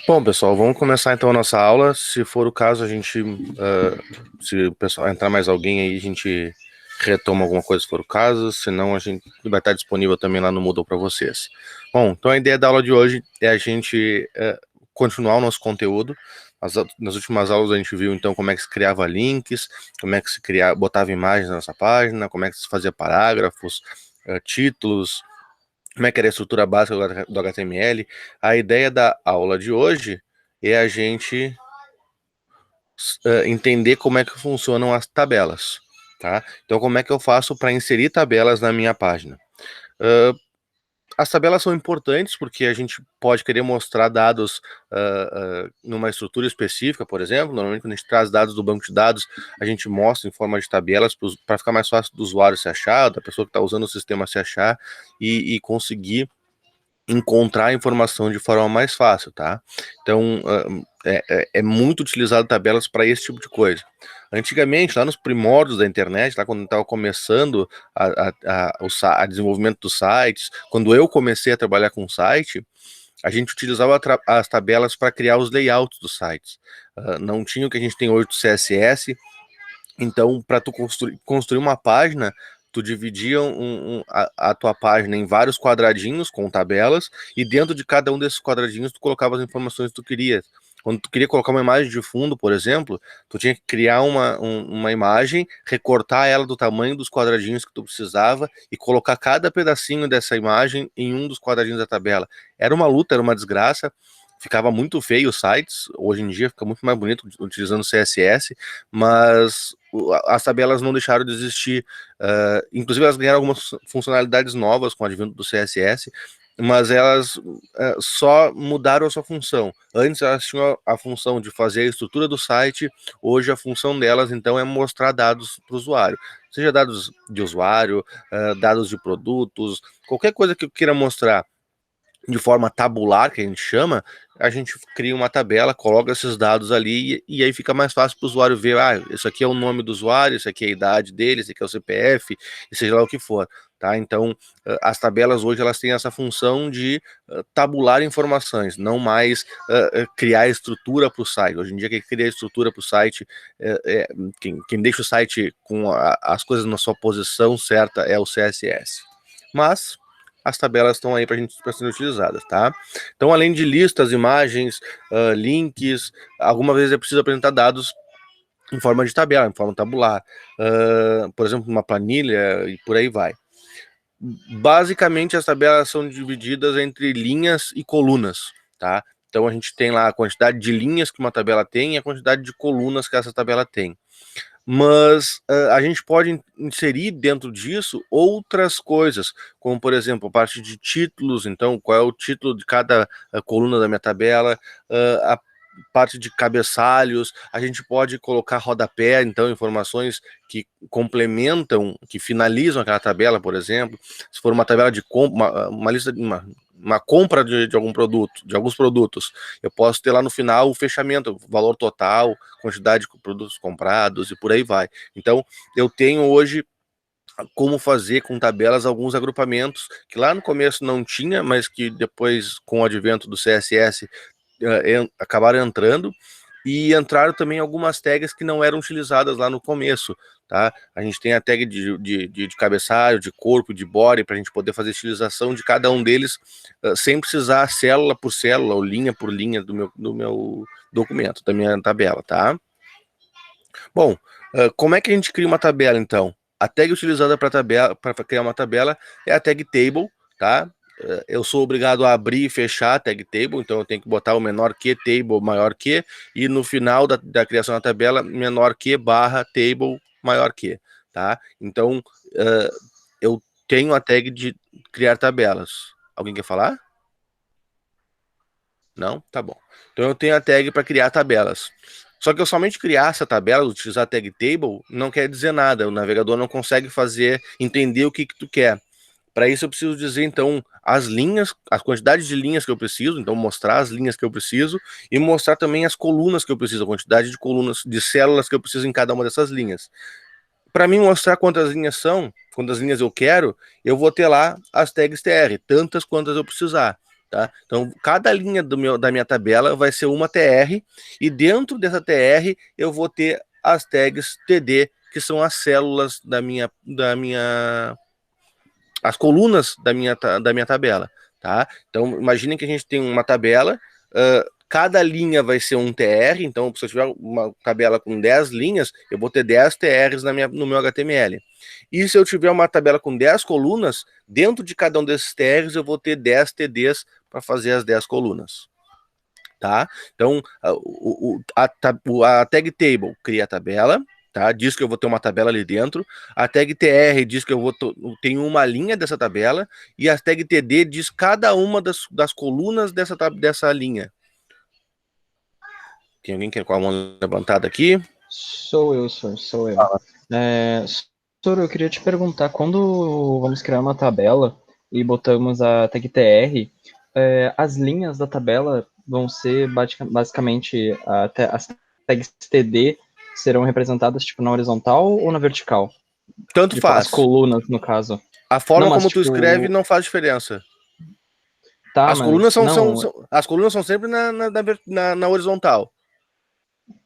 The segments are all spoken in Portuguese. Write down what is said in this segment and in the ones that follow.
Bom, pessoal, vamos começar então a nossa aula. Se for o caso, a gente, se o pessoal entrar mais alguém aí, a gente retoma alguma coisa se for o caso, senão a gente vai estar disponível também lá no Moodle para vocês. Bom, então a ideia da aula de hoje é a gente continuar o nosso conteúdo. Nas últimas aulas a gente viu então como é que se criava links, como é que se botava imagens na nossa página, como é que se fazia parágrafos, títulos, como é que era a estrutura básica do HTML. A ideia da aula de hoje é a gente entender como é que funcionam as tabelas, tá? Então, como é que eu faço para inserir tabelas na minha página? As tabelas são importantes porque a gente pode querer mostrar dados numa estrutura específica, por exemplo. Normalmente, quando a gente traz dados do banco de dados, a gente mostra em forma de tabelas para ficar mais fácil do usuário se achar, da pessoa que está usando o sistema se achar e conseguir encontrar a informação de forma mais fácil, tá? Então, é muito utilizado tabelas para esse tipo de coisa. Antigamente, lá nos primórdios da internet, lá quando estava começando a desenvolvimento dos sites, quando eu comecei a trabalhar com site, a gente utilizava as tabelas para criar os layouts dos sites. Não tinha o que a gente tem hoje do CSS, então, para tu construir uma página, tu dividia a tua página em vários quadradinhos com tabelas, e dentro de cada um desses quadradinhos tu colocava as informações que tu queria. Quando tu queria colocar uma imagem de fundo, por exemplo, tu tinha que criar uma imagem, recortar ela do tamanho dos quadradinhos que tu precisava e colocar cada pedacinho dessa imagem em um dos quadradinhos da tabela. Era uma luta, era uma desgraça, ficava muito feio os sites. Hoje em dia fica muito mais bonito utilizando CSS, mas as tabelas não deixaram de existir. Inclusive elas ganharam algumas funcionalidades novas com o advento do CSS, mas elas só mudaram a sua função. Antes elas tinham a função de fazer a estrutura do site, hoje a função delas então é mostrar dados para o usuário. Seja dados de usuário, dados de produtos, qualquer coisa que eu queira mostrar de forma tabular, que a gente chama, a gente cria uma tabela, coloca esses dados ali e aí fica mais fácil para o usuário ver, isso aqui é o nome do usuário, isso aqui é a idade dele, isso aqui é o CPF, e seja lá o que for, tá? Então, as tabelas hoje elas têm essa função de tabular informações, não mais criar estrutura para o site. Hoje em dia, quem cria estrutura para o site, quem deixa o site com as coisas na sua posição certa é o CSS. Mas as tabelas estão aí para serem utilizadas, tá? Então, além de listas, imagens, links, algumas vezes é preciso apresentar dados em forma de tabela, em forma tabular, por exemplo, uma planilha e por aí vai. Basicamente, as tabelas são divididas entre linhas e colunas, tá? Então, a gente tem lá a quantidade de linhas que uma tabela tem e a quantidade de colunas que essa tabela tem. Mas a gente pode inserir dentro disso outras coisas, como, por exemplo, a parte de títulos. Então, qual é o título de cada coluna da minha tabela, a parte de cabeçalhos, a gente pode colocar rodapé, então, informações que complementam, que finalizam aquela tabela, por exemplo. Se for uma tabela de compra, uma lista de uma compra de algum produto, de alguns produtos, eu posso ter lá no final o fechamento, o valor total, quantidade de produtos comprados e por aí vai. Então, eu tenho hoje como fazer com tabelas alguns agrupamentos que lá no começo não tinha, mas que depois, com o advento do CSS, acabaram entrando, e entraram também algumas tags que não eram utilizadas lá no começo, tá? A gente tem a tag de cabeçalho, de corpo, de body, para a gente poder fazer a utilização de cada um deles, sem precisar célula por célula ou linha por linha do meu documento, da minha tabela, tá? Bom, como é que a gente cria uma tabela, então? A tag utilizada para criar uma tabela é a tag table, tá? Eu sou obrigado a abrir e fechar a tag table, então eu tenho que botar o menor que table maior que, e no final da criação da tabela, menor que barra table maior que, tá? Então, eu tenho a tag de criar tabelas. Alguém quer falar? Não? Tá bom. Então eu tenho a tag para criar tabelas. Só que eu somente criar essa tabela, utilizar a tag table, não quer dizer nada. O navegador não consegue entender o que tu quer. Para isso eu preciso dizer, então, as linhas, as quantidades de linhas que eu preciso, então mostrar as linhas que eu preciso e mostrar também as colunas que eu preciso, a quantidade de colunas, de células que eu preciso em cada uma dessas linhas. Para mim mostrar quantas linhas são, quantas linhas eu quero, eu vou ter lá as tags tr, tantas quantas eu precisar. tá? Então, cada linha da minha tabela vai ser uma TR, e dentro dessa TR eu vou ter as tags TD, que são as células as colunas da minha tabela, tá? Então, imaginem que a gente tem uma tabela, cada linha vai ser um TR, então se eu tiver uma tabela com 10 linhas, eu vou ter 10 TRs no meu HTML. E se eu tiver uma tabela com 10 colunas, dentro de cada um desses TRs eu vou ter 10 TDs para fazer as 10 colunas. Tá? Então, a tag table cria a tabela, tá? Diz que eu vou ter uma tabela ali dentro. A tag tr diz que eu tenho uma linha dessa tabela, e a tag td diz cada uma das colunas dessa linha. Tem alguém que com a mão levantada aqui? Sou eu, senhor, sou eu. Senhor, eu queria te perguntar, quando vamos criar uma tabela e botamos a tag tr, as linhas da tabela vão ser basicamente as tags td serão representadas tipo na horizontal ou na vertical? Tanto Tipo, as faz. colunas, no caso. A forma como tu escreve não faz diferença. Tá, As colunas mas as colunas são sempre na horizontal.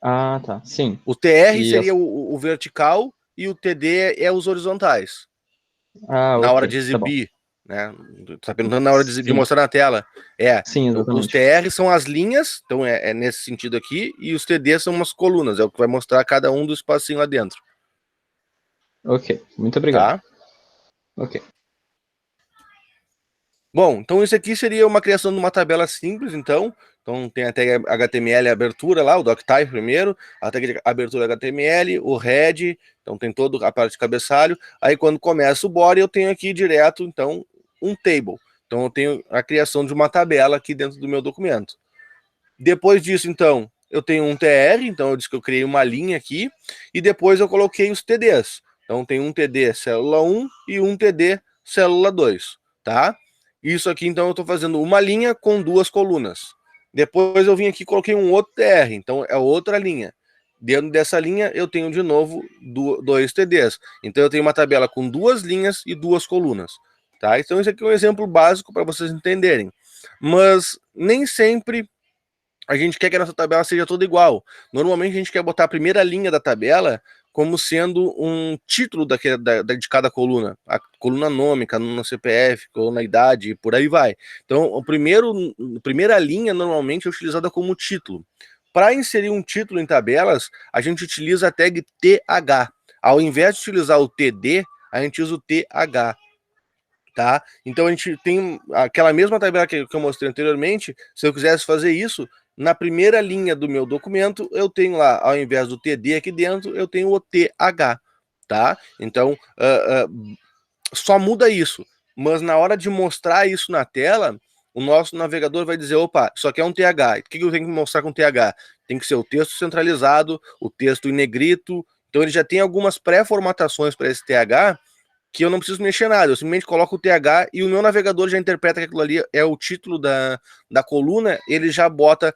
Ah, tá. Sim. O TR E seria o vertical e o TD é os horizontais. Na hora de ok, tá bom. exibir, né? Tá perguntando na hora de Sim. mostrar na tela. Sim, Os exatamente. TR são as linhas, então é nesse sentido aqui, e os TD são umas colunas, é o que vai mostrar cada um do espacinho lá dentro. Ok, muito obrigado. Tá? Ok. Bom, então isso aqui seria uma criação de uma tabela simples, então. Então tem a tag HTML abertura lá, o doctype primeiro, a tag abertura HTML, o head, então tem toda a parte de cabeçalho. Aí quando começa o body, eu tenho aqui direto, então, um table. Então eu tenho a criação de uma tabela aqui dentro do meu documento. Depois disso, então, eu tenho um TR, então eu disse que eu criei uma linha aqui, e depois eu coloquei os TDs. Então tem um TD célula 1 e um TD célula 2, tá? Isso aqui, então, eu estou fazendo uma linha com duas colunas. Depois eu vim aqui e coloquei um outro TR, então é outra linha. Dentro dessa linha, eu tenho de novo dois TDs. Então eu tenho uma tabela com duas linhas e duas colunas, tá? Então esse aqui é um exemplo básico para vocês entenderem. Mas nem sempre a gente quer que a nossa tabela seja toda igual. Normalmente a gente quer botar a primeira linha da tabela como sendo um título de cada coluna. A coluna nome, coluna CPF, coluna idade, e por aí vai. Então, a primeira linha normalmente é utilizada como título. Para inserir um título em tabelas, a gente utiliza a tag TH. Ao invés de utilizar o TD, a gente usa o TH. Tá? Então a gente tem aquela mesma tabela que eu mostrei anteriormente. Se eu quisesse fazer isso, na primeira linha do meu documento, eu tenho lá, ao invés do TD aqui dentro, eu tenho o TH, tá? Então, só muda isso. Mas na hora de mostrar isso na tela, o nosso navegador vai dizer, opa, isso aqui é um TH. O que eu tenho que mostrar com TH? Tem que ser o texto centralizado, o texto em negrito. Então ele já tem algumas pré-formatações para esse TH, que eu não preciso mexer nada, eu simplesmente coloco o TH e o meu navegador já interpreta que aquilo ali é o título da coluna, ele já bota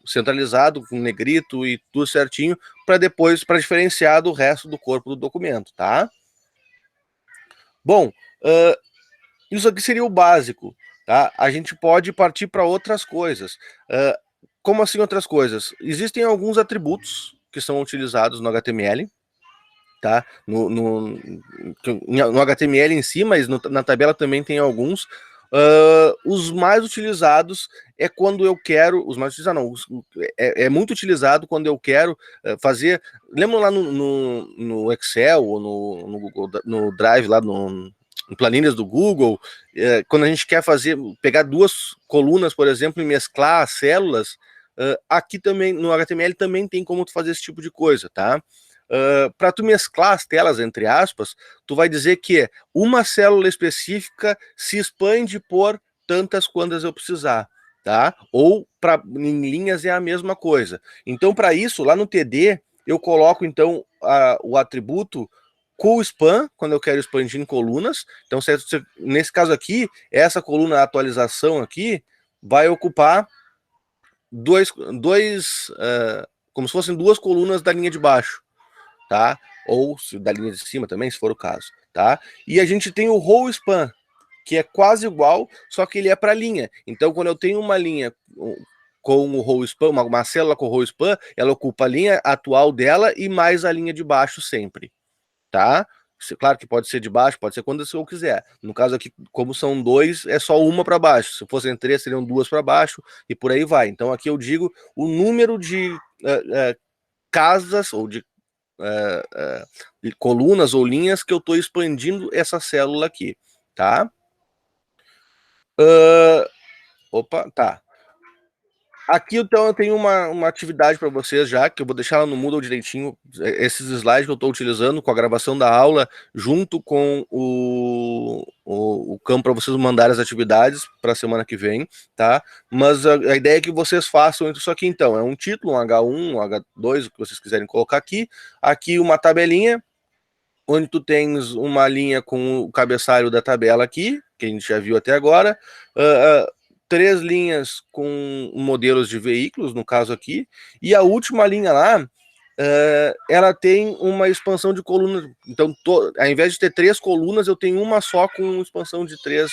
centralizado, com negrito e tudo certinho, para depois, para diferenciar do resto do corpo do documento, tá? Bom, isso aqui seria o básico, tá? A gente pode partir para outras coisas. Como assim outras coisas? Existem alguns atributos que são utilizados no HTML, tá? No HTML em si, mas na tabela também tem alguns. Os mais utilizados é quando eu quero, os mais utilizados não, é muito utilizado quando eu quero fazer, lembra lá no Excel ou no Google, no Drive, lá em planilhas do Google, quando a gente quer pegar duas colunas, por exemplo, e mesclar as células, aqui também, no HTML também tem como tu fazer esse tipo de coisa, tá? Para tu mesclar as telas, entre aspas, tu vai dizer que uma célula específica se expande por tantas quantas eu precisar, tá? Ou em linhas é a mesma coisa. Então, para isso, lá no TD, eu coloco, então, o atributo CoolSpan, quando eu quero expandir em colunas. Então, nesse caso aqui, essa coluna atualização aqui vai ocupar como se fossem duas colunas da linha de baixo, tá? Ou da linha de cima também, se for o caso, tá? E a gente tem o roll span, que é quase igual, só que ele é para linha. Então, quando eu tenho uma linha com o row span, uma célula com o row span, ela ocupa a linha atual dela e mais a linha de baixo sempre, tá? Claro que pode ser de baixo, pode ser quando eu quiser. No caso aqui, como são dois, é só uma para baixo. Se fossem três, seriam duas para baixo e por aí vai. Então aqui eu digo o número de casas ou de colunas ou linhas que eu estou expandindo essa célula aqui, tá? Opa, tá. Aqui, então, eu tenho uma atividade para vocês já, que eu vou deixar ela no Moodle direitinho, esses slides que eu estou utilizando com a gravação da aula, junto com o campo para vocês mandarem as atividades para a semana que vem, tá? Mas a ideia é que vocês façam isso aqui, então, é um título, um H1, um H2, o que vocês quiserem colocar aqui, aqui uma tabelinha, onde tu tens uma linha com o cabeçalho da tabela aqui, que a gente já viu até agora, três linhas com modelos de veículos, no caso aqui, e a última linha lá, ela tem uma expansão de coluna. Então, ao invés de ter três colunas, eu tenho uma só com expansão de três,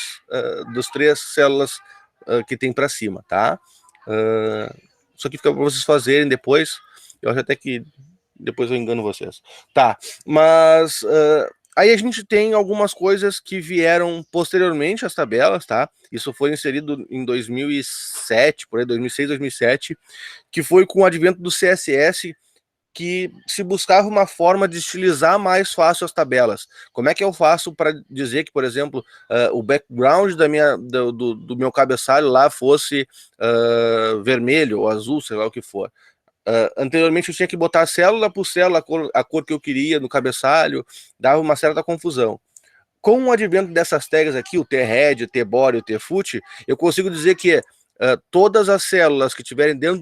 das três células que tem para cima, tá? Isso aqui fica para vocês fazerem depois. Eu acho até que depois eu engano vocês. Tá, mas aí a gente tem algumas coisas que vieram posteriormente às tabelas, tá? Isso foi inserido em 2007, por aí, 2006, 2007, que foi com o advento do CSS, que se buscava uma forma de estilizar mais fácil as tabelas. Como é que eu faço para dizer que, por exemplo, o background do meu cabeçalho lá fosse vermelho ou azul, sei lá o que for? Anteriormente eu tinha que botar célula por célula a cor que eu queria no cabeçalho, dava uma certa confusão. Com o advento dessas tags aqui, o T-Head, o T-Body, o T-Foot, eu consigo dizer que todas as células que estiverem dentro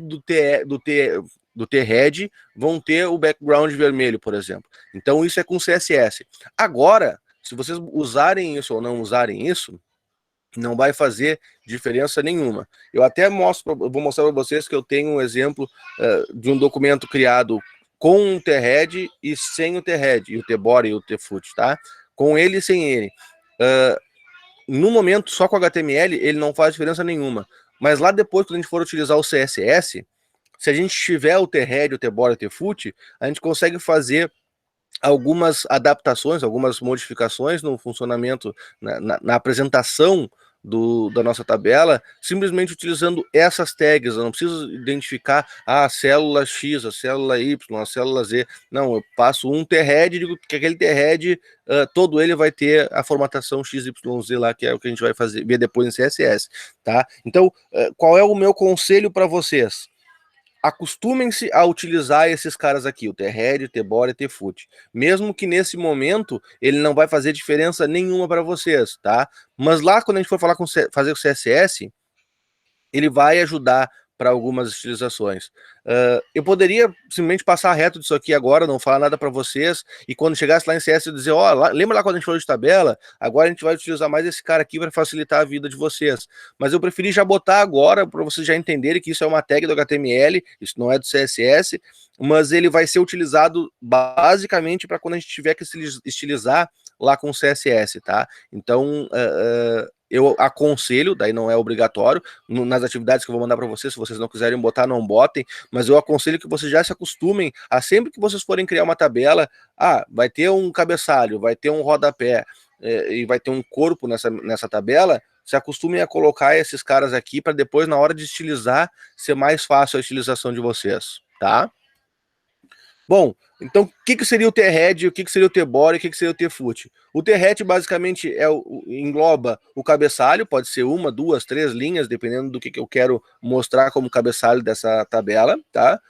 do T-Head vão ter o background vermelho, por exemplo. Então isso é com CSS. Agora, se vocês usarem isso ou não usarem isso, não vai fazer diferença nenhuma. Eu até vou mostrar para vocês que eu tenho um exemplo de um documento criado com o T-Head e sem o T-Head, e o T-Body e o T-Foot, tá? Com ele e sem ele. No momento, só com HTML, ele não faz diferença nenhuma. Mas lá depois, quando a gente for utilizar o CSS, se a gente tiver o T-Head, o T-Body e o T-Foot, a gente consegue fazer algumas adaptações, algumas modificações no funcionamento, na apresentação da nossa tabela, simplesmente utilizando essas tags. Eu não preciso identificar a célula X, a célula Y, a célula Z. Não, eu passo um T-Head e digo que aquele T-Head, todo ele vai ter a formatação XYZ lá, que é o que a gente vai ver depois em CSS, tá? Então, qual é o meu conselho para vocês? Acostumem-se a utilizar esses caras aqui, o T-Head, o T-Body e o T-Foot. Mesmo que nesse momento ele não vai fazer diferença nenhuma para vocês, tá? Mas lá quando a gente for fazer o CSS, ele vai ajudar para algumas utilizações. Eu poderia simplesmente passar reto disso aqui agora, não falar nada para vocês, e quando chegasse lá em CS, eu dizer, lembra lá quando a gente falou de tabela? Agora a gente vai utilizar mais esse cara aqui para facilitar a vida de vocês. Mas eu preferi já botar agora, para vocês já entenderem que isso é uma tag do HTML, isso não é do CSS, mas ele vai ser utilizado basicamente para quando a gente tiver que estilizar lá com o CSS, tá? Então, eu aconselho, daí não é obrigatório, nas atividades que eu vou mandar para vocês, se vocês não quiserem botar, não botem, mas eu aconselho que vocês já se acostumem a sempre que vocês forem criar uma tabela, vai ter um cabeçalho, vai ter um rodapé, e vai ter um corpo nessa tabela, se acostumem a colocar esses caras aqui para depois, na hora de estilizar, ser mais fácil a utilização de vocês, tá? Bom, então o que seria o T-Head, o que seria o T-Body, o que seria o T-Foot? O T-Head basicamente engloba o cabeçalho, pode ser uma, duas, três linhas, dependendo do que eu quero mostrar como cabeçalho dessa tabela, tá?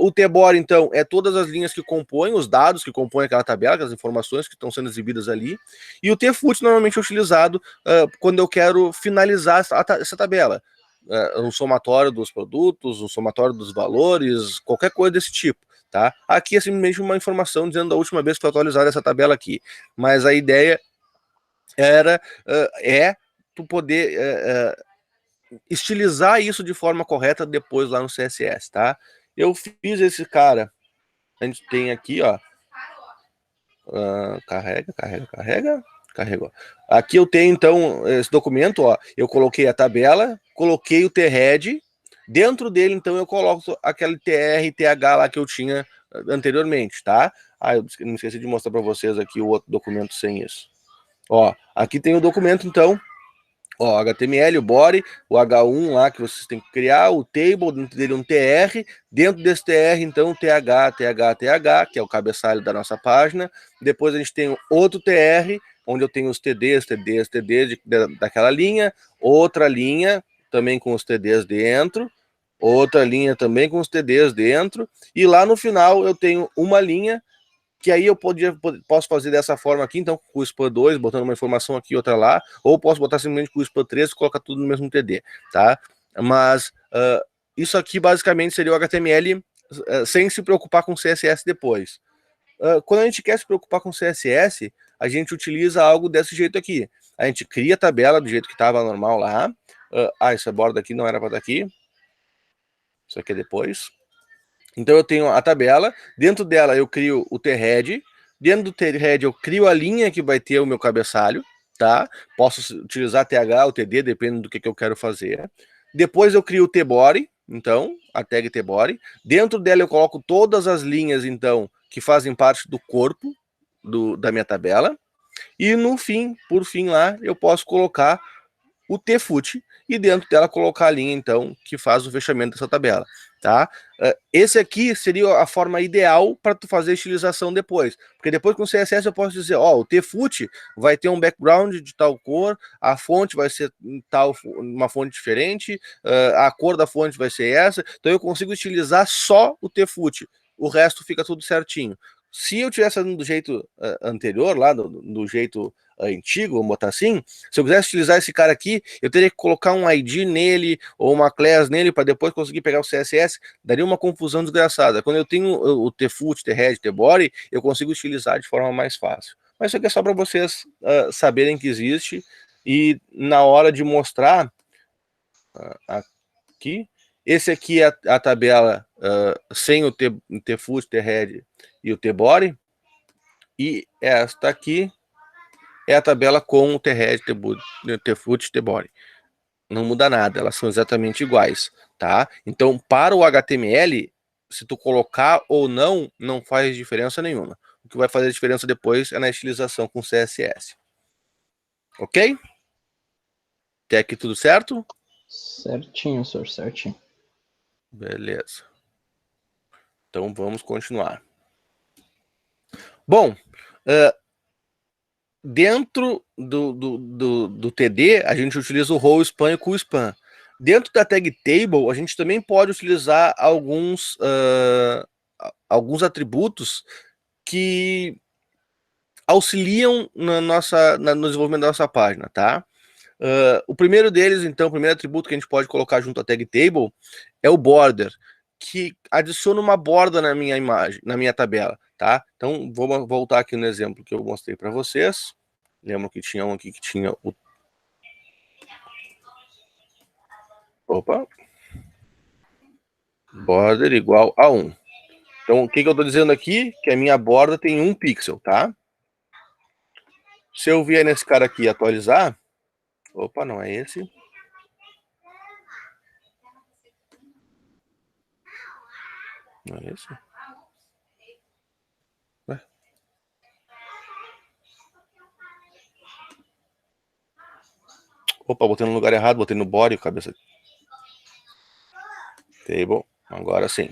O T-Body, então, é todas as linhas que compõem, os dados que compõem aquela tabela, aquelas informações que estão sendo exibidas ali. E o T-Foot normalmente é utilizado quando eu quero finalizar essa tabela. Um somatório dos produtos, um somatório dos valores, qualquer coisa desse tipo. Tá? Aqui é simplesmente uma informação dizendo da última vez que foi atualizada essa tabela aqui. Mas a ideia é tu poder estilizar isso de forma correta depois lá no CSS, tá? Eu fiz esse cara. A gente tem aqui, ó. Carrega. Carregou. Aqui eu tenho, então, esse documento, ó, eu coloquei a tabela, coloquei o T-Head, dentro dele, então, eu coloco aquele TR, TH lá que eu tinha anteriormente, tá? Ah, eu me esqueci de mostrar para vocês aqui o outro documento sem isso. Ó, aqui tem o documento, então, ó, HTML, o body, o H1 lá que vocês têm que criar, o table, dentro dele um TR, dentro desse TR, então, TH, TH, TH, que é o cabeçalho da nossa página. Depois a gente tem outro TR, onde eu tenho os TDs, TDs, TDs daquela linha, outra linha também com os TDs dentro, outra linha também com os TDs dentro, e lá no final eu tenho uma linha que aí eu posso fazer dessa forma aqui, então com o SPAN 2, botando uma informação aqui, outra lá, ou posso botar simplesmente com o SPAN 3 e colocar tudo no mesmo TD, tá? Mas isso aqui basicamente seria o HTML sem se preocupar com CSS depois. Quando a gente quer se preocupar com CSS, a gente utiliza algo desse jeito aqui. A gente cria a tabela do jeito que estava normal lá. Essa borda aqui não era para estar aqui. Isso aqui é depois. Então eu tenho a tabela, dentro dela eu crio o T-Head, dentro do T-Head eu crio a linha que vai ter o meu cabeçalho, tá? Posso utilizar TH ou TD, dependendo do que eu quero fazer. Depois eu crio o T-Body, então, a tag T-Body. Dentro dela eu coloco todas as linhas, então, que fazem parte do corpo da minha tabela. E no fim, por fim lá, eu posso colocar o T-Foot e dentro dela colocar a linha, então, que faz o fechamento dessa tabela, tá? Esse aqui seria a forma ideal para tu fazer a estilização depois, porque depois com o CSS eu posso dizer, ó, o T-Foot vai ter um background de tal cor, a fonte vai ser tal, uma fonte diferente, a cor da fonte vai ser essa, então eu consigo estilizar só o T-Foot, o resto fica tudo certinho. Se eu tivesse fazendo do jeito anterior, lá do jeito antigo, vamos botar assim, se eu quisesse utilizar esse cara aqui, eu teria que colocar um ID nele, ou uma class nele, para depois conseguir pegar o CSS, daria uma confusão desgraçada. Quando eu tenho o T-Foot, T-Head, T-Body, eu consigo utilizar de forma mais fácil. Mas isso aqui é só para vocês saberem que existe, e na hora de mostrar, aqui, esse aqui é a tabela sem o T-Foot, T-Head e o T-Body, e esta aqui é a tabela com o T-Head, T-Foot, T-Body. Não muda nada, elas são exatamente iguais, tá? Então, para o HTML, se tu colocar ou não, não faz diferença nenhuma. O que vai fazer diferença depois é na estilização com CSS. Ok? Até aqui tudo certo? Certinho, senhor, certinho. Beleza. Então, vamos continuar. Bom, dentro do TD, a gente utiliza o row span e o cool span. Dentro da tag table, a gente também pode utilizar alguns atributos que auxiliam no desenvolvimento da nossa página, tá? O primeiro deles, então, o primeiro atributo que a gente pode colocar junto à tag table é o border, que adiciona uma borda na minha imagem, na minha tabela, tá? Então, vou voltar aqui no exemplo que eu mostrei para vocês. Lembro que tinha um aqui que tinha o... Opa! Border igual a 1. Então, o que eu estou dizendo aqui? Que a minha borda tem 1 pixel, tá? Se eu vier nesse cara aqui e atualizar... Opa, não é esse. Não é esse? Ué? Opa, botei no lugar errado, botei no body, cabeça. Table, agora sim.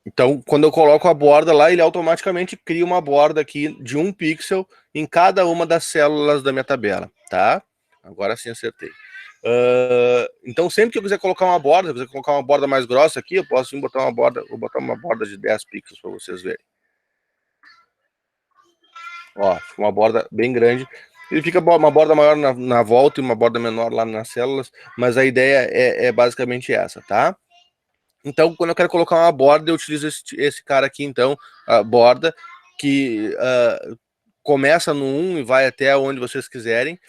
Então, quando eu coloco a borda lá, ele automaticamente cria uma borda aqui de 1 pixel em cada uma das células da minha tabela, tá? Agora sim acertei. Então, sempre que eu quiser colocar uma borda, se eu quiser colocar uma borda mais grossa aqui, eu posso botar uma borda, vou botar uma borda de 10 pixels para vocês verem. Ó, fica uma borda bem grande. Ele fica uma borda maior na volta e uma borda menor lá nas células, mas a ideia é basicamente essa, tá? Então, quando eu quero colocar uma borda, eu utilizo esse cara aqui, então, a borda, que começa no 1 e vai até onde vocês quiserem.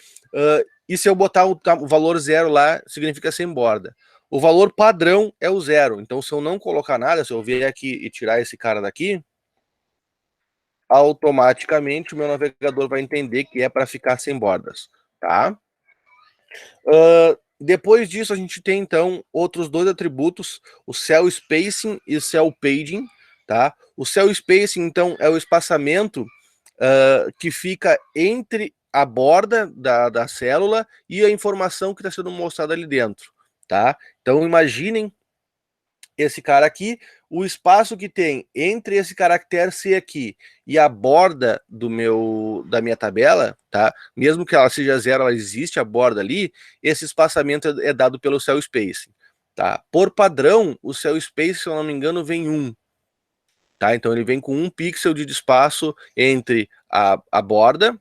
E se eu botar o valor 0 lá, significa sem borda. O valor padrão é o 0. Então, se eu não colocar nada, se eu vier aqui e tirar esse cara daqui, automaticamente o meu navegador vai entender que é para ficar sem bordas, tá? Depois disso, a gente tem, então, outros dois atributos, o cell spacing e o cell paging, tá? O cell spacing, então, é o espaçamento que fica entre a borda da célula e a informação que está sendo mostrada ali dentro, tá? Então, imaginem esse cara aqui, o espaço que tem entre esse caractere C aqui e a borda da minha tabela, tá? Mesmo que ela seja zero, ela existe a borda ali, esse espaçamento é dado pelo cell spacing, tá? Por padrão, o cell spacing, se eu não me engano, vem 1, tá? Então ele vem com 1 pixel de espaço entre a borda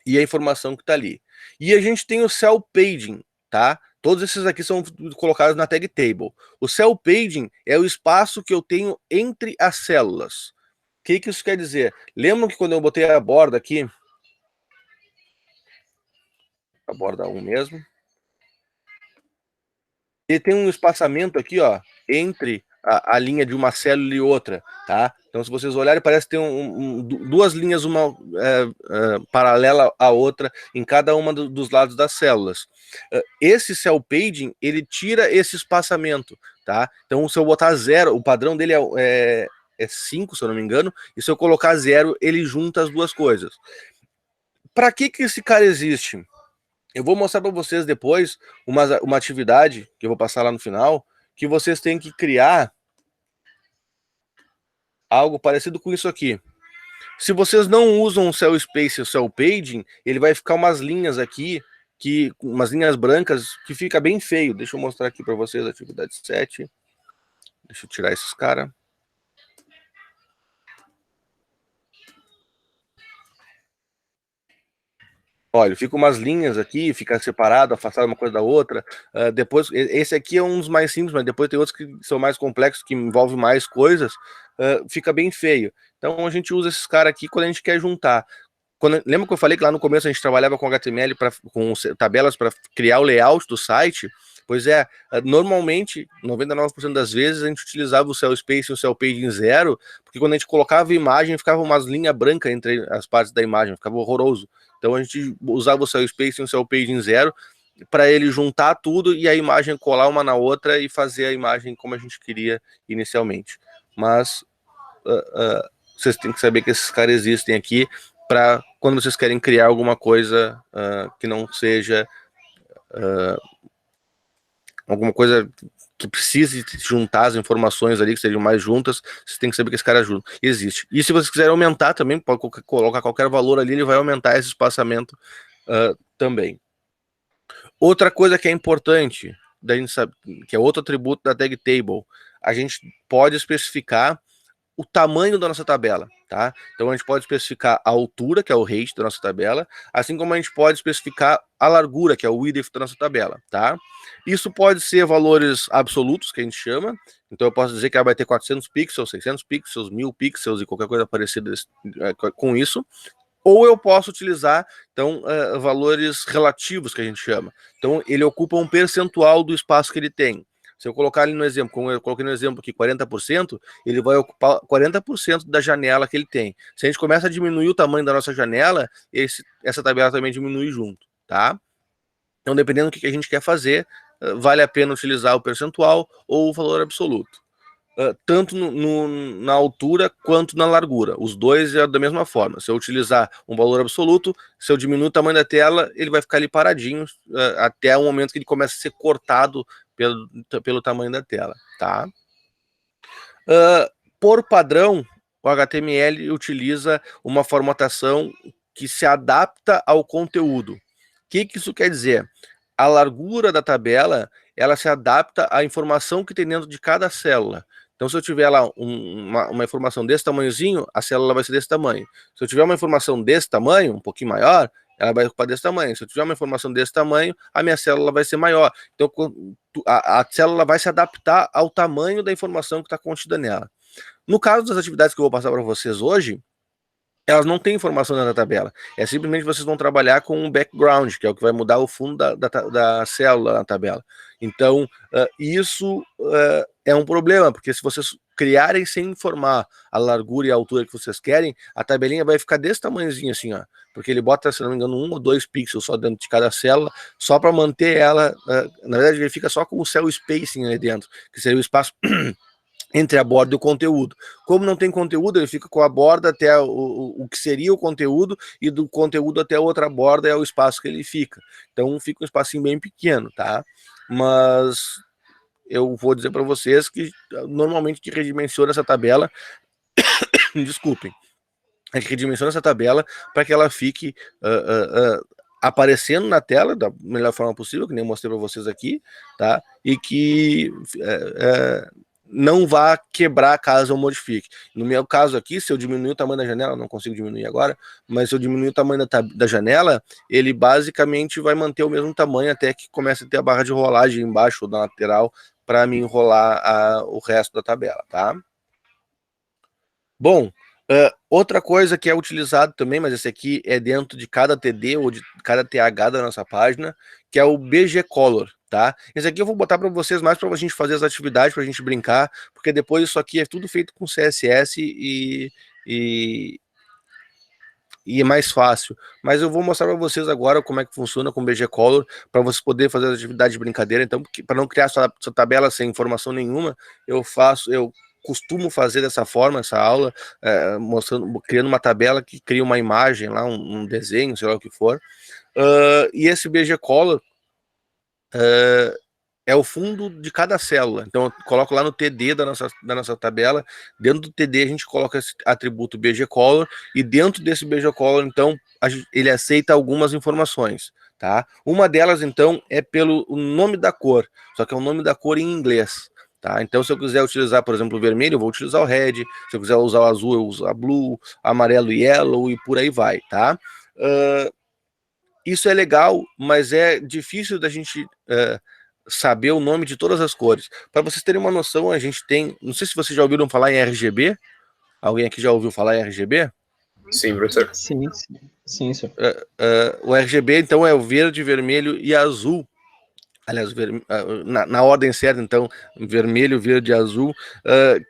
e a informação que está ali. E a gente tem o cell paging, tá? Todos esses aqui são colocados na tag table. O cell paging é o espaço que eu tenho entre as células. O que isso quer dizer? Lembram que quando eu botei a borda aqui, a borda 1 mesmo, ele tem um espaçamento aqui, ó, entre a linha de uma célula e outra, tá? Então, se vocês olharem, parece ter duas linhas, uma paralela à outra, em cada uma dos lados das células. Esse cell paging, ele tira esse espaçamento, tá? Então, se eu botar 0, o padrão dele é 5, se eu não me engano, e se eu colocar 0, ele junta as duas coisas. Para que esse cara existe? Eu vou mostrar para vocês depois uma atividade, que eu vou passar lá no final, que vocês têm que criar algo parecido com isso aqui. Se vocês não usam o cell space e o cell paging, ele vai ficar umas linhas aqui, umas linhas brancas, que fica bem feio. Deixa eu mostrar aqui para vocês a atividade 7. Deixa eu tirar esses caras. Olha, fica umas linhas aqui, fica separado, afastado uma coisa da outra. Depois, esse aqui é um dos mais simples, mas depois tem outros que são mais complexos, que envolvem mais coisas, fica bem feio. Então a gente usa esses caras aqui quando a gente quer juntar. Lembra que eu falei que lá no começo a gente trabalhava com HTML, com tabelas para criar o layout do site? Pois é, normalmente, 99% das vezes, a gente utilizava o cell space e o cell paging 0, porque quando a gente colocava a imagem, ficava umas linhas brancas entre as partes da imagem, ficava horroroso. Então a gente usava o cell space e o cell paging 0 para ele juntar tudo e a imagem colar uma na outra e fazer a imagem como a gente queria inicialmente. Mas vocês têm que saber que esses caras existem aqui para quando vocês querem criar alguma coisa que não seja alguma coisa que precise juntar as informações ali, que sejam mais juntas, vocês têm que saber que esse cara ajuda. Existe. E se vocês quiserem aumentar também, pode colocar qualquer valor ali, ele vai aumentar esse espaçamento também. Outra coisa que é importante, da gente sabe, que é outro atributo da tag table, a gente pode especificar o tamanho da nossa tabela, tá? Então a gente pode especificar a altura, que é o height da nossa tabela, assim como a gente pode especificar a largura, que é o width da nossa tabela, tá? Isso pode ser valores absolutos, que a gente chama, então eu posso dizer que ela vai ter 400 pixels, 600 pixels, 1000 pixels e qualquer coisa parecida com isso, ou eu posso utilizar, então, valores relativos, que a gente chama. Então ele ocupa um percentual do espaço que ele tem. Se eu colocar ali no exemplo, como eu coloquei no exemplo aqui, 40%, ele vai ocupar 40% da janela que ele tem. Se a gente começa a diminuir o tamanho da nossa janela, essa tabela também diminui junto, tá? Então, dependendo do que a gente quer fazer, vale a pena utilizar o percentual ou o valor absoluto. Tanto na altura quanto na largura. Os dois é da mesma forma. Se eu utilizar um valor absoluto, se eu diminuir o tamanho da tela, ele vai ficar ali paradinho até o momento que ele começa a ser cortado pelo tamanho da tela, tá? Por padrão, o HTML utiliza uma formatação que se adapta ao conteúdo. O que isso quer dizer? A largura da tabela, ela se adapta à informação que tem dentro de cada célula. Então, se eu tiver lá uma informação desse tamanhozinho, a célula vai ser desse tamanho. Se eu tiver uma informação desse tamanho, um pouquinho maior, ela vai ocupar desse tamanho. Se eu tiver uma informação desse tamanho, a minha célula vai ser maior. Então, a célula vai se adaptar ao tamanho da informação que está contida nela. No caso das atividades que eu vou passar para vocês hoje, elas não têm informação na tabela. É simplesmente vocês vão trabalhar com um background, que é o que vai mudar o fundo da célula na tabela. Então, isso é um problema, porque se vocês criarem sem informar a largura e a altura que vocês querem, a tabelinha vai ficar desse tamanhozinho assim, ó, porque ele bota, se não me engano, 1 ou 2 pixels só dentro de cada célula, só para manter ela, na verdade ele fica só com o cell spacing ali dentro, que seria o espaço entre a borda e o conteúdo. Como não tem conteúdo, ele fica com a borda até o que seria o conteúdo, e do conteúdo até a outra borda é o espaço que ele fica. Então fica um espacinho bem pequeno, tá? Mas eu vou dizer para vocês que normalmente que redimensiona essa tabela, desculpem, a gente redimensiona essa tabela para que ela fique aparecendo na tela da melhor forma possível, que nem eu mostrei para vocês aqui, tá? E que não vá quebrar caso eu modifique. No meu caso aqui, se eu diminuir o tamanho da janela, não consigo diminuir agora, mas se eu diminuir o tamanho da janela, ele basicamente vai manter o mesmo tamanho até que comece a ter a barra de rolagem embaixo ou na lateral para me enrolar o resto da tabela, tá? Bom, outra coisa que é utilizado também, mas esse aqui é dentro de cada TD ou de cada TH da nossa página, que é o BG Color, tá? Esse aqui eu vou botar para vocês mais para a gente fazer as atividades, para a gente brincar, porque depois isso aqui é tudo feito com CSS e é mais fácil. Mas eu vou mostrar para vocês agora como é que funciona com o BG Color, para vocês poderem fazer as atividades de brincadeira. Então, para não criar sua tabela sem informação nenhuma, eu costumo fazer dessa forma essa aula, criando uma tabela que cria uma imagem lá, um desenho, sei lá o que for. E esse BG Color é o fundo de cada célula. Então eu coloco lá no TD da nossa tabela. Dentro do TD a gente coloca esse atributo BG Color, e dentro desse BG Color, então, ele aceita algumas informações, tá? Uma delas, então, é pelo nome da cor, só que é o nome da cor em inglês. Tá? Então, se eu quiser utilizar, por exemplo, o vermelho, eu vou utilizar o red. Se eu quiser usar o azul, eu uso a blue, amarelo, yellow, e por aí vai, tá? Isso é legal, mas é difícil da gente saber o nome de todas as cores. Para vocês terem uma noção, a gente tem... Não sei se vocês já ouviram falar em RGB. Alguém aqui já ouviu falar em RGB? Sim, professor. Sim, senhor. O RGB, então, é o verde, vermelho e azul. Aliás, na ordem certa, então, vermelho, verde e azul,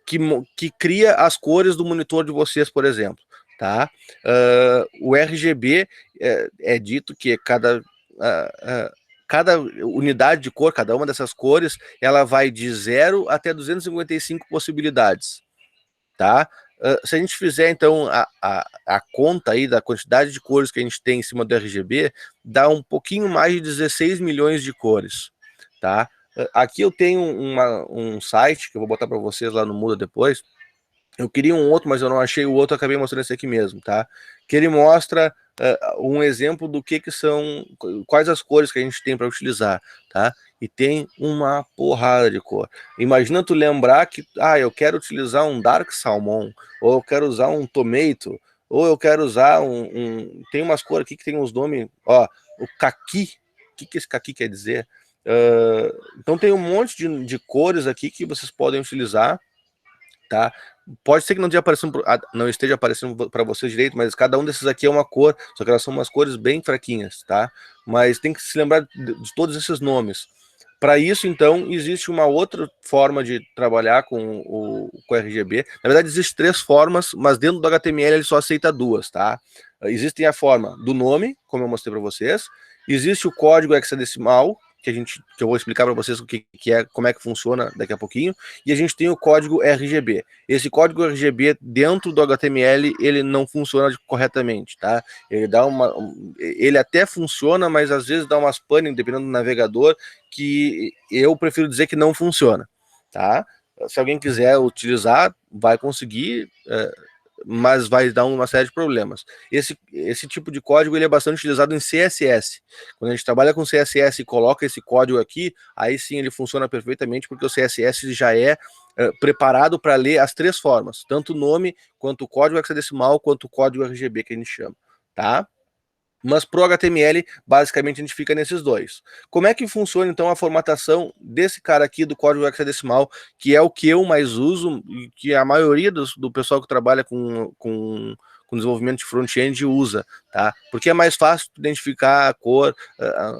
que cria as cores do monitor de vocês, por exemplo, tá? O RGB é dito que cada unidade de cor, cada uma dessas cores, ela vai de 0 até 255 possibilidades, tá? Se a gente fizer, então, a conta aí da quantidade de cores que a gente tem em cima do RGB, dá um pouquinho mais de 16 milhões de cores, tá? Aqui eu tenho um site, que eu vou botar para vocês lá no Moodle depois. Eu queria um outro, mas eu não achei o outro, acabei mostrando esse aqui mesmo, tá? Que ele mostra um exemplo do que são, quais as cores que a gente tem para utilizar, tá? E tem uma porrada de cor. Imagina tu lembrar que, eu quero utilizar um Dark Salmon, ou eu quero usar um Tomato, ou eu quero usar tem umas cores aqui que tem uns nomes, ó, o Kaki. O que esse Kaki quer dizer? Então tem um monte de cores aqui que vocês podem utilizar, tá? Pode ser que não esteja aparecendo para vocês direito, mas cada um desses aqui é uma cor, só que elas são umas cores bem fraquinhas, tá? Mas tem que se lembrar de todos esses nomes. Para isso, então, existe uma outra forma de trabalhar com o RGB. Na verdade, existem 3 formas, mas dentro do HTML ele só aceita 2, tá? Existe a forma do nome, como eu mostrei para vocês. Existe o código hexadecimal, que eu vou explicar para vocês o que é, como é que funciona daqui a pouquinho. E a gente tem o código RGB. Esse código RGB dentro do HTML, ele não funciona corretamente, tá? Ele até funciona, mas às vezes dá umas pane, dependendo do navegador, que eu prefiro dizer que não funciona, tá? Se alguém quiser utilizar, vai conseguir, mas vai dar uma série de problemas. Esse tipo de código ele é bastante utilizado em CSS. Quando a gente trabalha com CSS e coloca esse código aqui, aí sim ele funciona perfeitamente, porque o CSS já é preparado para ler as 3 formas, tanto o nome, quanto o código hexadecimal, quanto o código RGB que a gente chama, tá? Mas para o HTML, basicamente, a gente fica nesses 2. Como é que funciona, então, a formatação desse cara aqui do código hexadecimal, que é o que eu mais uso, e que a maioria do pessoal que trabalha com com desenvolvimento de front-end usa, tá? Porque é mais fácil tu identificar a cor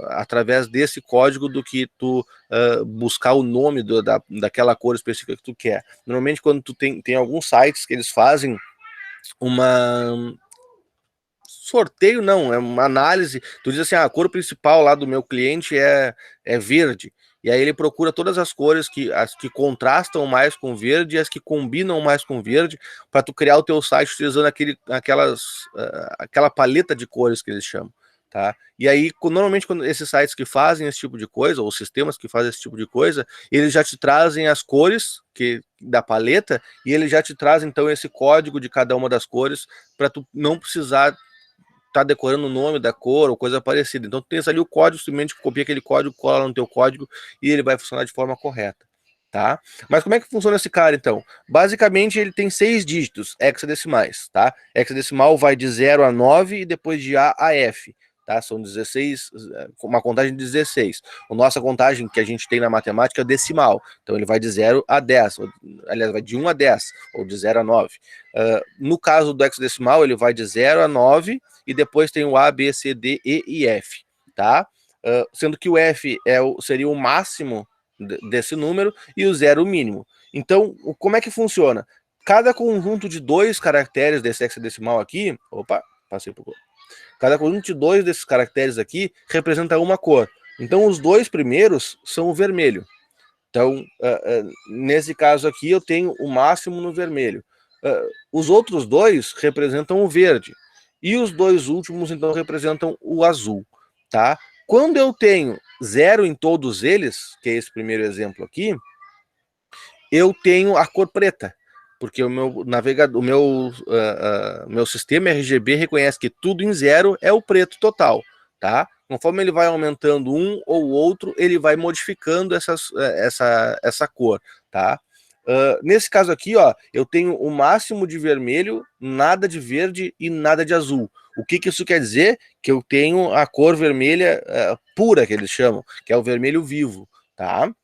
através desse código do que tu buscar o nome daquela cor específica que tu quer. Normalmente quando tu tem alguns sites que eles fazem uma sorteio, não, é uma análise, tu diz assim, a cor principal lá do meu cliente é verde, e aí ele procura todas as cores as que contrastam mais com verde e as que combinam mais com verde, para tu criar o teu site utilizando aquela paleta de cores que eles chamam, tá? E aí, normalmente, quando esses sites que fazem esse tipo de coisa, ou sistemas que fazem esse tipo de coisa, eles já te trazem as cores da paleta, e eles já te trazem, então, esse código de cada uma das cores, para tu não precisar tá decorando o nome da cor ou coisa parecida. Então tu tens ali o código, simplesmente copia aquele código, cola no teu código e ele vai funcionar de forma correta, tá? Mas como é que funciona esse cara, então? Basicamente ele tem 6 dígitos hexadecimais, tá? Hexadecimal vai de 0 a 9 e depois de A a F, tá? São 16, uma contagem de 16. A nossa contagem que a gente tem na matemática é decimal, então ele vai de 0 a 10, aliás, vai de 1 a 10, ou de 0 a 9. No caso do hexadecimal, ele vai de 0 a 9, e depois tem o A, B, C, D, E e F, tá? Sendo que o F seria o máximo desse número e o 0 o mínimo. Então, como é que funciona? Cada conjunto de 2 caracteres desse hexadecimal aqui, passei por cada conjunto de 2 desses caracteres aqui representa uma cor. Então, os 2 primeiros são o vermelho. Então, nesse caso aqui, eu tenho o máximo no vermelho. Os outros 2 representam o verde. E os 2 últimos, então, representam o azul, tá? Quando eu tenho 0 em todos eles, que é esse primeiro exemplo aqui, eu tenho a cor preta, porque o meu navegador, meu sistema RGB reconhece que tudo em 0 é o preto total, tá? Conforme ele vai aumentando um ou outro, ele vai modificando essa cor, tá? Nesse caso aqui, ó, eu tenho o máximo de vermelho, nada de verde e nada de azul. O que isso quer dizer? Que eu tenho a cor vermelha pura, que eles chamam, que é o vermelho vivo, tá?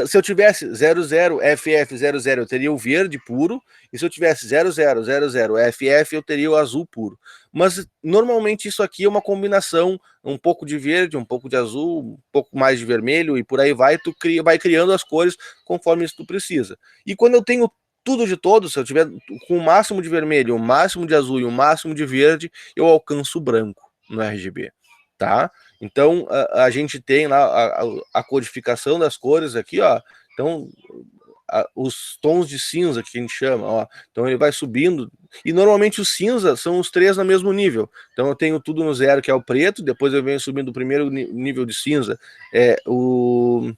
Se eu tivesse 00 FF 00, eu teria o verde puro, e se eu tivesse 00 00 FF, eu teria o azul puro. Mas normalmente isso aqui é uma combinação, um pouco de verde, um pouco de azul, um pouco mais de vermelho, e por aí vai, vai criando as cores conforme isso tu precisa. E quando eu tenho tudo de todos, se eu tiver com o máximo de vermelho, o máximo de azul e o máximo de verde, eu alcanço o branco no RGB, tá? Então, a gente tem lá a codificação das cores aqui, ó. Então, os tons de cinza que a gente chama, ó. Então, ele vai subindo. E normalmente os cinzas são os 3 no mesmo nível. Então, eu tenho tudo no 0, que é o preto. Depois eu venho subindo o primeiro nível de cinza, o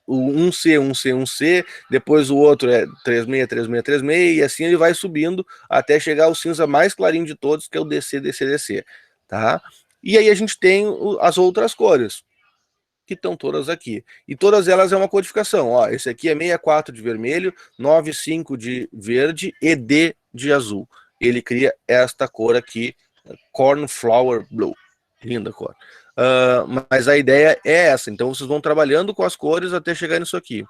1C, 1C, 1C, depois o outro é 36, 36, 36, e assim ele vai subindo até chegar ao cinza mais clarinho de todos, que é o DC, DC, DC, tá? E aí a gente tem as outras cores, que estão todas aqui. E todas elas é uma codificação, ó, esse aqui é 64 de vermelho, 95 de verde e D de azul. Ele cria esta cor aqui, Cornflower Blue. Linda cor. Mas a ideia é essa, então vocês vão trabalhando com as cores até chegar nisso aqui.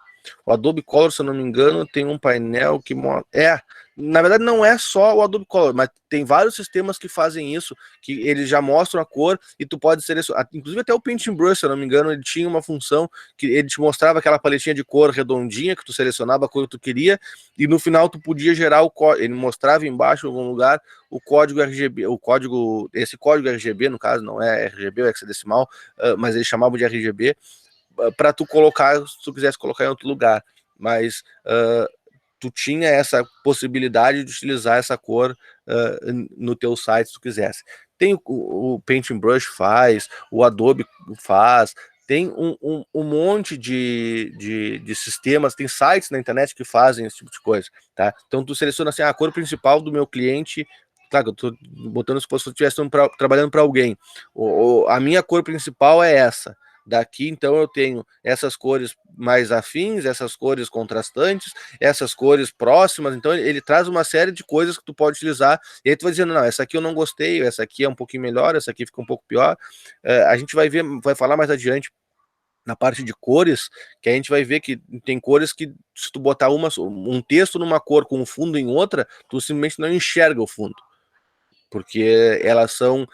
O Adobe Color, se eu não me engano, tem um painel que mostra. Na verdade, não é só o Adobe Color, mas tem vários sistemas que fazem isso, que eles já mostram a cor e tu pode selecionar. Inclusive, até o Painting Brush, se eu não me engano, ele tinha uma função que ele te mostrava aquela paletinha de cor redondinha que tu selecionava a cor que tu queria, e no final tu podia gerar o código. Ele mostrava embaixo, em algum lugar, o código RGB, esse código RGB, no caso, não é RGB ou hexadecimal, mas eles chamavam de RGB, para tu colocar, se tu quisesse colocar em outro lugar, mas tu tinha essa possibilidade de utilizar essa cor no teu site se tu quisesse. Tem o Painting Brush faz, o Adobe faz, tem um monte de sistemas, tem sites na internet que fazem esse tipo de coisa, tá? Então tu seleciona assim, a cor principal do meu cliente, claro, eu tô botando se fosse eu estivesse trabalhando para alguém, a minha cor principal é essa. Daqui, então, eu tenho essas cores mais afins, essas cores contrastantes, essas cores próximas. Então, ele traz uma série de coisas que tu pode utilizar. E aí tu vai dizendo, não, essa aqui eu não gostei, essa aqui é um pouquinho melhor, essa aqui fica um pouco pior. A gente vai ver, vai falar mais adiante na parte de cores, que a gente vai ver que tem cores que, se tu botar um texto numa cor com um fundo em outra, tu simplesmente não enxerga o fundo, porque elas são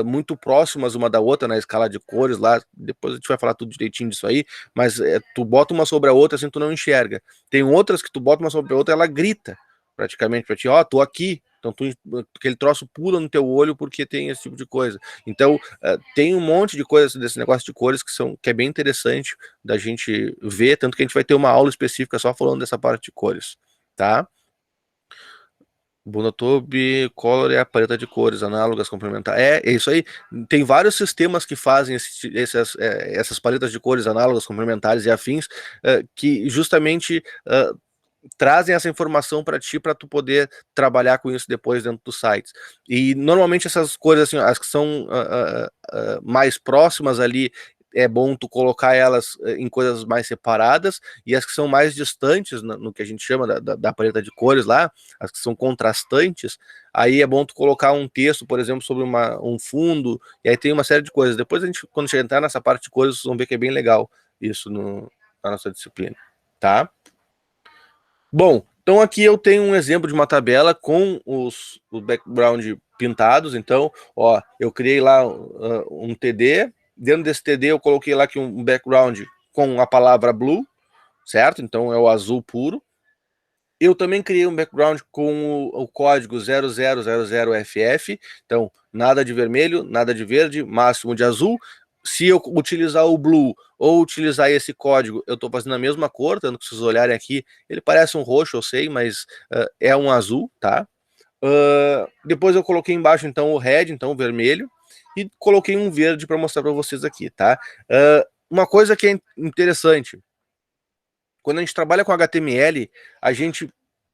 muito próximas uma da outra na escala de cores lá, depois a gente vai falar tudo direitinho disso aí, mas tu bota uma sobre a outra, assim, tu não enxerga. Tem outras que tu bota uma sobre a outra, ela grita, praticamente, pra ti, ó, tô aqui, então aquele troço pula no teu olho porque tem esse tipo de coisa. Então, tem um monte de coisas desse negócio de cores que é bem interessante da gente ver, tanto que a gente vai ter uma aula específica só falando dessa parte de cores, tá? Bunatobe, Color é a paleta de cores, análogas, complementares. É isso aí. Tem vários sistemas que fazem essas paletas de cores análogas, complementares e afins, que justamente trazem essa informação para ti, para tu poder trabalhar com isso depois dentro dos sites. E normalmente essas cores, assim, as que são mais próximas ali, é bom tu colocar elas em coisas mais separadas, e as que são mais distantes, no que a gente chama da paleta de cores lá, as que são contrastantes, aí é bom tu colocar um texto, por exemplo, sobre um fundo, e aí tem uma série de coisas. Depois a gente, quando chegar entrar nessa parte de cores, vocês vão ver que é bem legal isso na nossa disciplina, tá? Bom, então aqui eu tenho um exemplo de uma tabela com os background pintados. Então, ó, eu criei lá um TD. Dentro desse TD eu coloquei lá aqui um background com a palavra blue, certo? Então é o azul puro. Eu também criei um background com o código 0000FF. Então, nada de vermelho, nada de verde, máximo de azul. Se eu utilizar o blue ou utilizar esse código, eu estou fazendo a mesma cor, tanto que se vocês olharem aqui, ele parece um roxo, eu sei, mas é um azul, tá? Depois eu coloquei embaixo, então, o red, então, o vermelho, e coloquei um verde para mostrar para vocês aqui, tá? Uma coisa que é interessante, quando a gente trabalha com HTML, a gente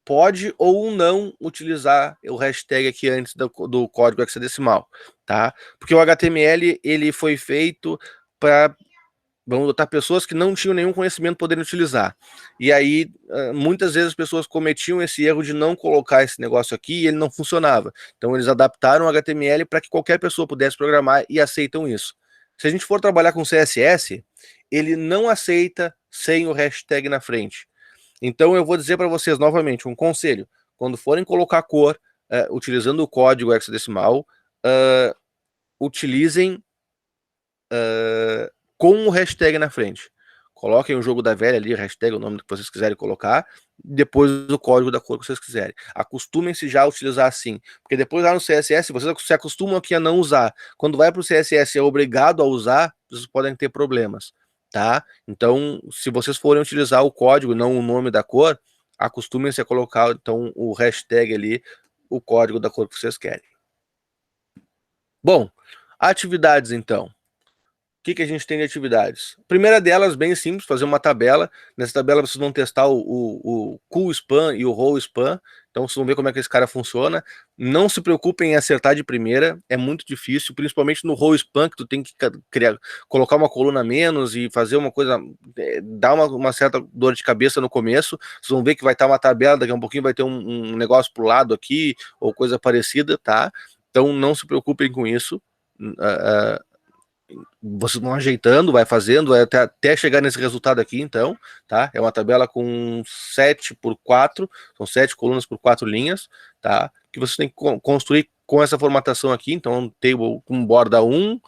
pode ou não utilizar o hashtag aqui antes do código hexadecimal, tá? Porque o HTML, ele foi feito para, vamos botar, pessoas que não tinham nenhum conhecimento poderem utilizar. E aí, muitas vezes as pessoas cometiam esse erro de não colocar esse negócio aqui e ele não funcionava. Então eles adaptaram o HTML para que qualquer pessoa pudesse programar e aceitam isso. Se a gente for trabalhar com CSS, ele não aceita sem o hashtag na frente. Então eu vou dizer para vocês novamente um conselho: quando forem colocar cor utilizando o código hexadecimal, utilizem com o hashtag na frente. Coloquem o jogo da velha ali, hashtag, o nome que vocês quiserem colocar, depois o código da cor que vocês quiserem. Acostumem-se já a utilizar assim, porque depois lá no CSS vocês se acostumam aqui a não usar. Quando vai para o CSS é obrigado a usar, vocês podem ter problemas, tá? Então, se vocês forem utilizar o código, não o nome da cor, acostumem-se a colocar então o hashtag ali, o código da cor que vocês querem. Bom, atividades então. O que a gente tem de atividades? A primeira delas, bem simples, fazer uma tabela. Nessa tabela vocês vão testar o cool span e o roll span. Então vocês vão ver como é que esse cara funciona. Não se preocupem em acertar de primeira, é muito difícil, principalmente no roll span, que tu tem que colocar uma coluna a menos e fazer uma coisa, dar uma certa dor de cabeça no começo. Vocês vão ver que vai estar uma tabela, daqui a um pouquinho vai ter um negócio pro lado aqui, ou coisa parecida, tá? Então não se preocupem com isso. Vocês vão ajeitando, vai fazendo, vai até chegar nesse resultado aqui, então, tá? É uma tabela com 7 por 4, são 7 colunas por 4 linhas, tá? Que você tem que construir com essa formatação aqui, então, um table com borda 1,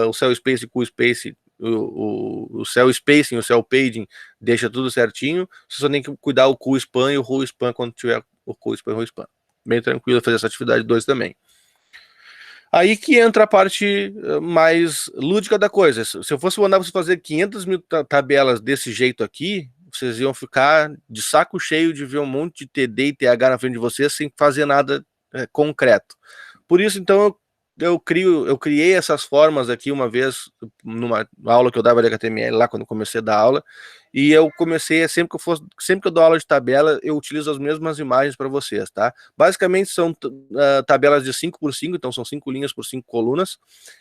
o cell space com o space, o cell spacing, o cell paging, deixa tudo certinho, você só tem que cuidar o cool span e o roll span quando tiver o cool span e o roll span. Bem tranquilo fazer essa atividade 2 também. Aí que entra a parte mais lúdica da coisa. Se eu fosse mandar você fazer 500 mil tabelas desse jeito aqui, vocês iam ficar de saco cheio de ver um monte de TD e TH na frente de vocês sem fazer nada concreto. Por isso, então, eu criei essas formas aqui uma vez, numa aula que eu dava de HTML, lá quando comecei a dar aula, e eu comecei, sempre que eu dou aula de tabela, eu utilizo as mesmas imagens para vocês, tá? Basicamente são tabelas de 5 por 5, então são 5 linhas por 5 colunas,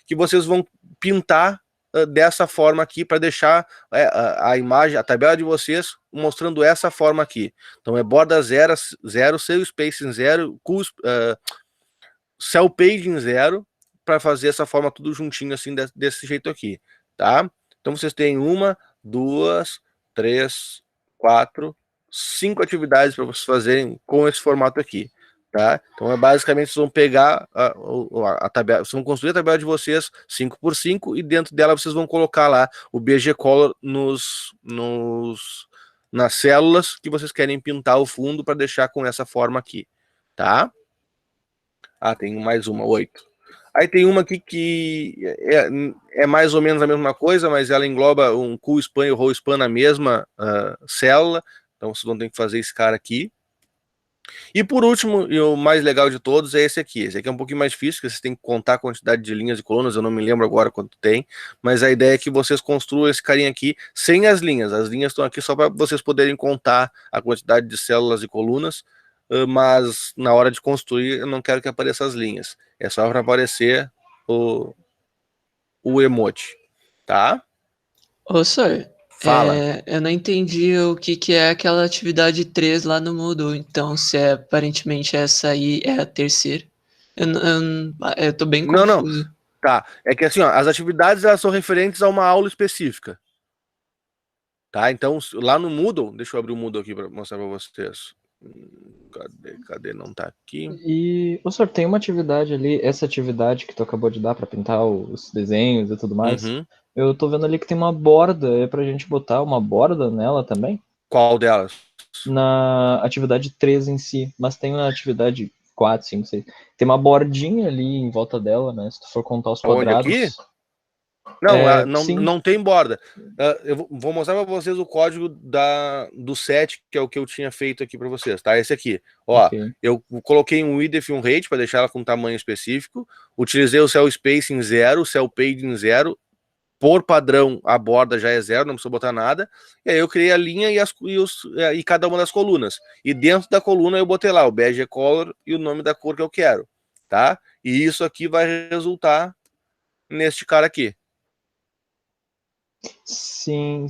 que vocês vão pintar dessa forma aqui, para deixar a imagem, a tabela de vocês, mostrando essa forma aqui. Então é borda 0, cell spacing 0, cell paging 0, para fazer essa forma tudo juntinho assim, desse jeito aqui, tá? Então vocês têm 1, 2, 3, 4, 5 atividades para vocês fazerem com esse formato aqui, tá? Então basicamente vocês vão pegar a tabela, vocês vão construir a tabela de vocês 5x5 e dentro dela vocês vão colocar lá o BG Color nas células que vocês querem pintar o fundo para deixar com essa forma aqui, tá? Ah, tem mais uma, 8. Aí tem uma aqui que é mais ou menos a mesma coisa, mas ela engloba um cool span e o roll span na mesma célula. Então vocês vão ter que fazer esse cara aqui. E por último, e o mais legal de todos é esse aqui. Esse aqui é um pouquinho mais difícil, porque vocês têm que contar a quantidade de linhas e colunas. Eu não me lembro agora quanto tem, mas a ideia é que vocês construam esse carinha aqui sem as linhas. As linhas estão aqui só para vocês poderem contar a quantidade de células e colunas, mas na hora de construir eu não quero que apareçam as linhas. É só para aparecer o emoji, tá? Ô, senhor, Fala. eu não entendi o que é aquela atividade 3 lá no Moodle, então se é aparentemente essa aí é a terceira. Eu tô bem Não, confuso. tá. É que assim, ó, as atividades elas são referentes a uma aula específica. Tá? Então, lá no Moodle, deixa eu abrir o Moodle aqui para mostrar para vocês. Cadê? Não tá aqui. E, o senhor, tem uma atividade ali, essa atividade que tu acabou de dar para pintar os desenhos e tudo mais. Uhum. Eu tô vendo ali que tem uma borda, é pra gente botar uma borda nela também? Qual delas? Na atividade 3 em si, mas tem na atividade 4, 5, 6. Tem uma bordinha ali em volta dela, né? Se tu for contar os Onde, quadrados. aqui? Não, sim. não tem borda. Eu vou mostrar para vocês o código do set, que é o que eu tinha feito aqui para vocês, tá? Esse aqui. Ó, Ok. eu coloquei um width e um height para deixar ela com tamanho específico. Utilizei o cell space em 0, o cell page em 0. Por padrão, a borda já é 0, não precisa botar nada. E aí eu criei a linha e cada uma das colunas. E dentro da coluna eu botei lá o BG Color e o nome da cor que eu quero, tá? E isso aqui vai resultar neste cara aqui. Sim.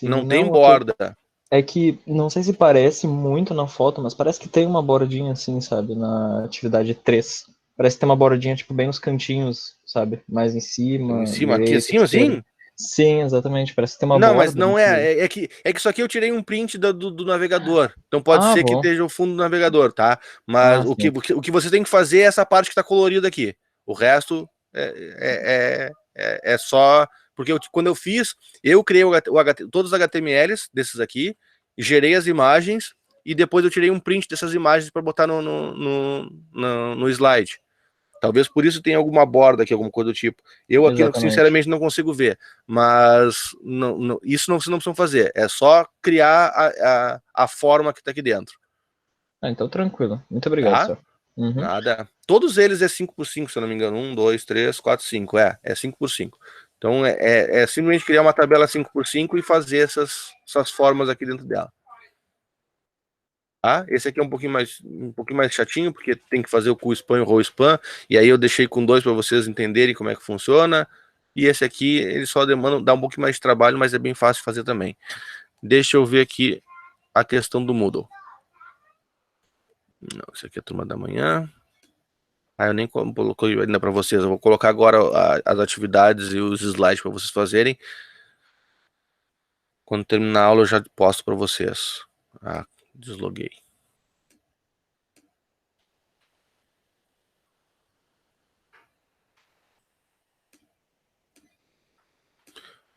Não tem borda. É que, não sei se parece muito na foto, mas parece que tem uma bordinha assim, sabe? Na atividade 3. Parece que tem uma bordinha, tipo, bem nos cantinhos, sabe? Mais em cima. Em cima, aqui em cima, assim? Sim, exatamente. Parece que tem uma não, borda. Mas não é. É que isso aqui eu tirei um print do navegador. Então pode ser que esteja o fundo do navegador, tá? Mas o que você tem que fazer é essa parte que está colorida aqui. O resto é só... Porque quando eu fiz, eu criei todos os HTMLs desses aqui, gerei as imagens e depois eu tirei um print dessas imagens para botar no slide. Talvez por isso tenha alguma borda aqui, alguma coisa do tipo. Eu aqui, sinceramente, não consigo ver. Mas isso vocês não precisam fazer. É só criar a forma que está aqui dentro. Então tranquilo. Muito obrigado, senhor. Uhum. Nada. Todos eles é 5x5, se eu não me engano. 1, 2, 3, 4, 5. É 5x5. Então é simplesmente criar uma tabela 5x5 e fazer essas formas aqui dentro dela. Tá? Esse aqui é um pouquinho mais chatinho, porque tem que fazer o cool span e o roll span, e aí eu deixei com 2 para vocês entenderem como é que funciona. E esse aqui, ele só dá um pouquinho mais de trabalho, mas é bem fácil de fazer também. Deixa eu ver aqui a questão do Moodle. Não, esse aqui é a turma da manhã. Eu nem coloquei ainda para vocês. Eu vou colocar agora as atividades e os slides para vocês fazerem. Quando terminar a aula, eu já posto para vocês. Desloguei.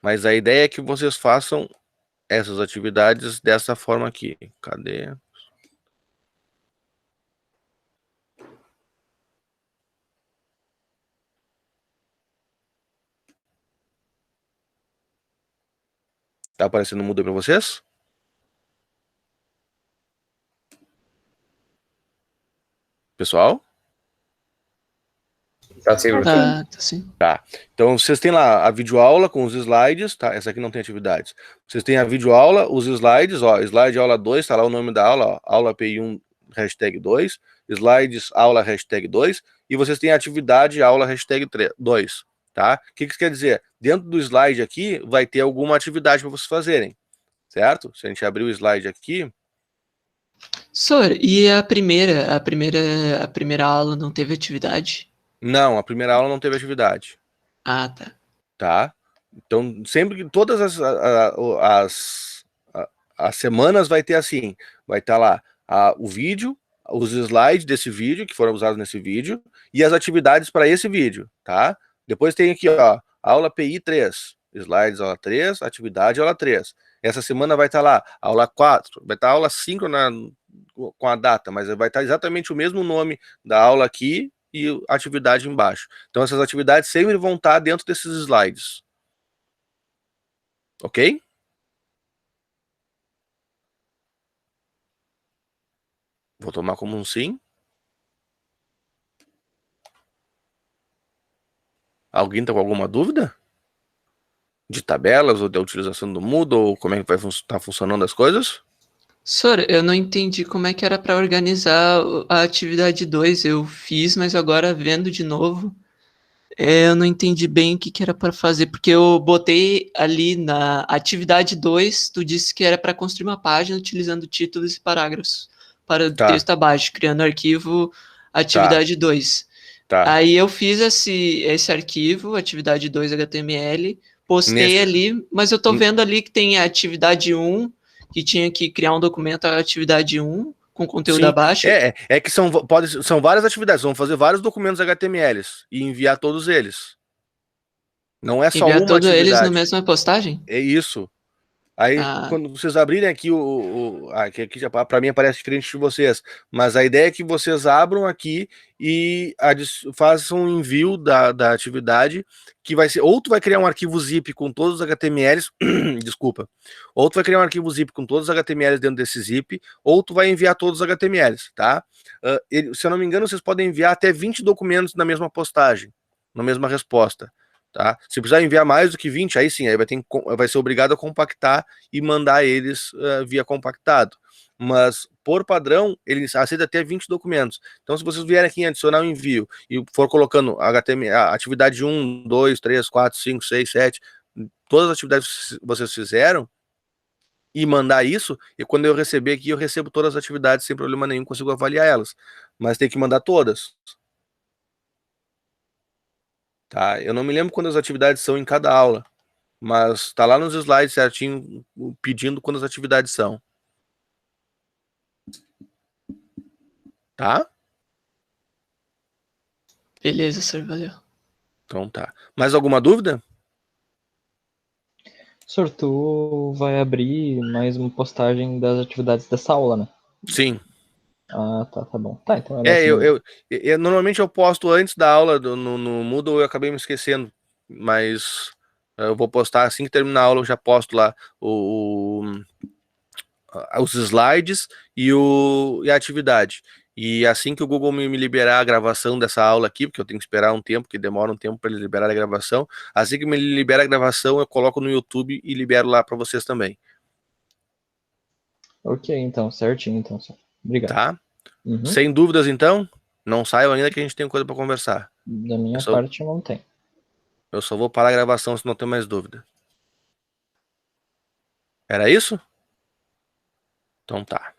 Mas a ideia é que vocês façam essas atividades dessa forma aqui. Cadê? Tá aparecendo mudo para vocês? Pessoal? Tá sim, Tá sim. Tá. Então vocês têm lá a videoaula com os slides, tá? Essa aqui não tem atividades. Vocês têm a videoaula, os slides, ó, slide aula 2, tá lá o nome da aula, ó, aula PI1 hashtag 2, slides aula hashtag 2, e vocês têm a atividade aula hashtag 2, tá? O que isso quer dizer? Dentro do slide aqui vai ter alguma atividade para vocês fazerem, certo? Se a gente abrir o slide aqui... Sor, e a primeira aula não teve atividade? Não, a primeira aula não teve atividade. Ah, tá. Tá? Então, sempre que todas as semanas vai ter assim, vai estar lá o vídeo, os slides desse vídeo, que foram usados nesse vídeo, e as atividades para esse vídeo, tá? Depois tem aqui, ó, aula PI 3, slides aula 3, atividade aula 3. Essa semana vai estar lá, aula 4, vai estar aula 5 com a data, mas vai estar exatamente o mesmo nome da aula aqui e atividade embaixo. Então essas atividades sempre vão estar dentro desses slides. Ok? Vou tomar como um sim. Alguém está com alguma dúvida? De tabelas, ou da utilização do Moodle, ou como é que vai estar funcionando as coisas? Sora, eu não entendi como é que era para organizar a atividade 2. Eu fiz, mas agora vendo de novo, eu não entendi bem o que que era para fazer, porque eu botei ali na atividade 2, tu disse que era para construir uma página utilizando títulos e parágrafos para o Tá, texto abaixo, criando arquivo tá, atividade 2. tá. Aí eu fiz esse arquivo, atividade 2 HTML, postei Nesse, ali, mas eu tô vendo ali que tem a atividade 1, que tinha que criar um documento, a atividade 1, com conteúdo sim, abaixo. é que são várias atividades, vão fazer vários documentos HTMLs e enviar todos eles. Não é só Enviar uma todos eles na atividade. mesma postagem? É isso. Aí, Ah, quando vocês abrirem aqui aqui já para mim aparece diferente de vocês, mas a ideia é que vocês abram aqui e façam um envio da atividade, que vai ser, ou tu vai criar um arquivo zip com todos os HTMLs, desculpa, ou tu vai criar um arquivo zip com todos os HTMLs dentro desse zip, ou tu vai enviar todos os HTMLs, tá? Se eu não me engano, vocês podem enviar até 20 documentos na mesma postagem, na mesma resposta. Tá? Se precisar enviar mais do que 20, aí sim, aí vai ser obrigado a compactar e mandar eles via compactado. Mas, por padrão, ele aceita até 20 documentos. Então, se vocês vierem aqui em adicionar o envio e for colocando HTML, atividade 1, 2, 3, 4, 5, 6, 7, todas as atividades que vocês fizeram, e mandar isso, e quando eu receber aqui, eu recebo todas as atividades sem problema nenhum, consigo avaliar elas. Mas tem que mandar todas. Tá? Eu não me lembro quantas atividades são em cada aula, mas tá lá nos slides certinho pedindo quantas atividades são. Tá? beleza, senhor, valeu. Então tá. Mais alguma dúvida? Senhor, tu vai abrir mais uma postagem das atividades dessa aula, né? Sim. Ah, tá bom. Tá, então é É, nessa mesmo. normalmente eu posto antes da aula no Moodle, eu acabei me esquecendo, mas eu vou postar assim que terminar a aula, eu já posto lá os slides e a atividade. E assim que o Google me liberar a gravação dessa aula aqui, porque eu tenho que esperar um tempo, que demora um tempo para ele liberar a gravação, assim que me libera a gravação, eu coloco no YouTube e libero lá para vocês também, Ok, então, certinho, então, senhor. Obrigado. tá? Uhum. Sem dúvidas, então, não saiam ainda que a gente tem coisa para conversar. Da Eu minha só, parte, não tem. eu só vou parar a gravação se não tem mais dúvida. Era isso? Então tá.